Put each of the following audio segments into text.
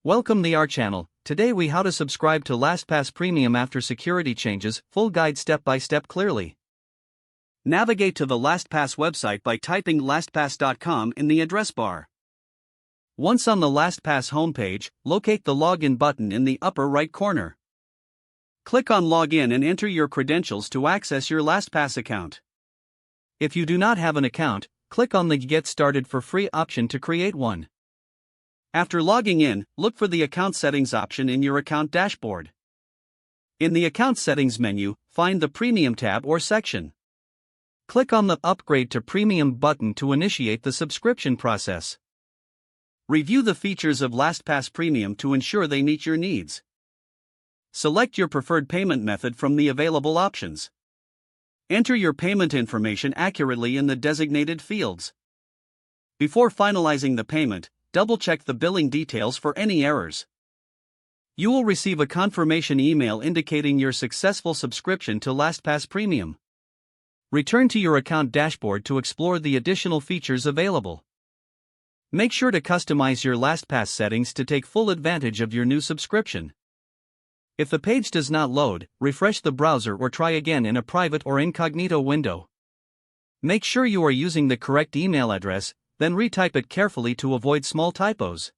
Welcome to our channel. Today we how to subscribe to LastPass Premium after security changes, full guide step by step clearly. Navigate to the LastPass website by typing lastpass.com in the address bar. Once on the LastPass homepage, locate the login button in the upper right corner. Click on Login and enter your credentials to access your LastPass account. If you do not have an account, click on the Get Started for Free option to create one. After logging in, look for the Account Settings option in your account dashboard. In the Account Settings menu, find the Premium tab or section. Click on the Upgrade to Premium button to initiate the subscription process. Review the features of LastPass Premium to ensure they meet your needs. Select your preferred payment method from the available options. Enter your payment information accurately in the designated fields. Before finalizing the payment, double-check the billing details for any errors. You will receive a confirmation email indicating your successful subscription to LastPass Premium. Return to your account dashboard to explore the additional features available. Make sure to customize your LastPass settings to take full advantage of your new subscription. If the page does not load, refresh the browser or try again in a private or incognito window. Make sure you are using the correct email address, then retype it carefully to avoid small typos.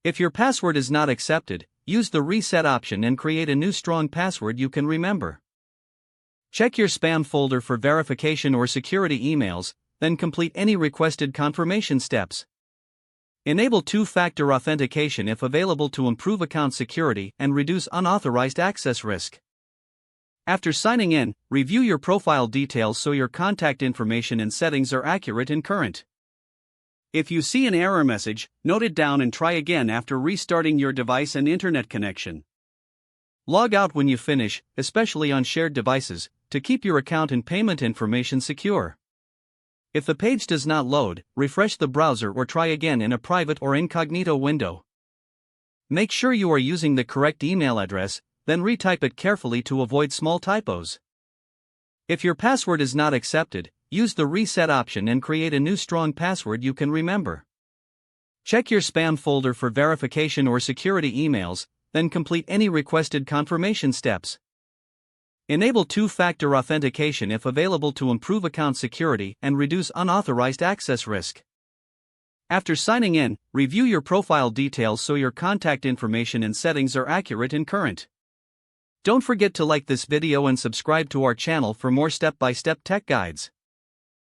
If your password is not accepted, use the Reset option and create a new strong password you can remember. Check your spam folder for verification or security emails, then complete any requested confirmation steps. Enable two-factor authentication if available to improve account security and reduce unauthorized access risk. After signing in, review your profile details so your contact information and settings are accurate and current. If you see an error message, note it down and try again after restarting your device and internet connection. Log out when you finish, especially on shared devices, to keep your account and payment information secure. If the page does not load, refresh the browser or try again in a private or incognito window. Make sure you are using the correct email address, then retype it carefully to avoid small typos. If your password is not accepted, use the Reset option and create a new strong password you can remember. Check your spam folder for verification or security emails, then complete any requested confirmation steps. Enable two-factor authentication if available to improve account security and reduce unauthorized access risk. After signing in, review your profile details so your contact information and settings are accurate and current. Don't forget to like this video and subscribe to our channel for more step-by-step tech guides.